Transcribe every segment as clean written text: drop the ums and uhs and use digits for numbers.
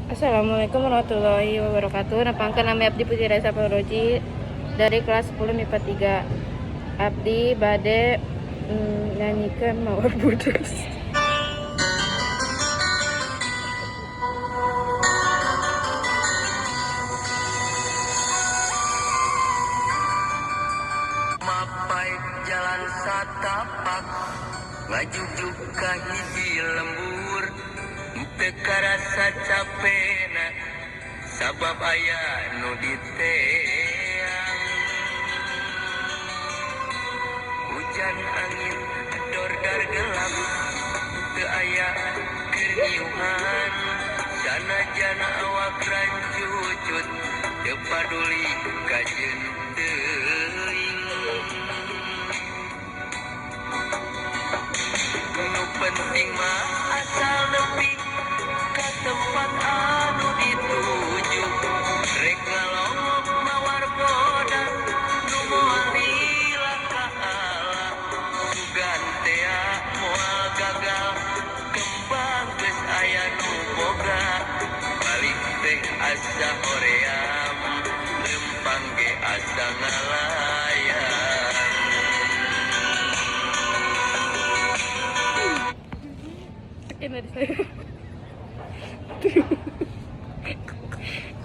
Assalamualaikum warahmatullahi wabarakatuh. Napangkeun nami abdi Puji Reza Pawroji dari kelas 10 MIPA 3. Abdi bade nyanyikan Mawar Budas. Mapai jalan satapak ngajujuk ka hiji lembur teu karasa capena sabab aya nu diteang hujan angin dordar gelap teu aya keuniuhan sanajan awak rancucut teu paduli ka teuing nu penting mah asal nepi ka tempat anu dituju rek ngalongok mawar bodas nu moal lila ka ala sugan tea moal gagal kembang geus aya nu boga balik teh asa hoream lempang ge asa ngalayang. Sekian dari saya.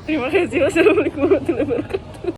Terima kasih. Wassalamualaikum warahmatullahi wabarakatuh.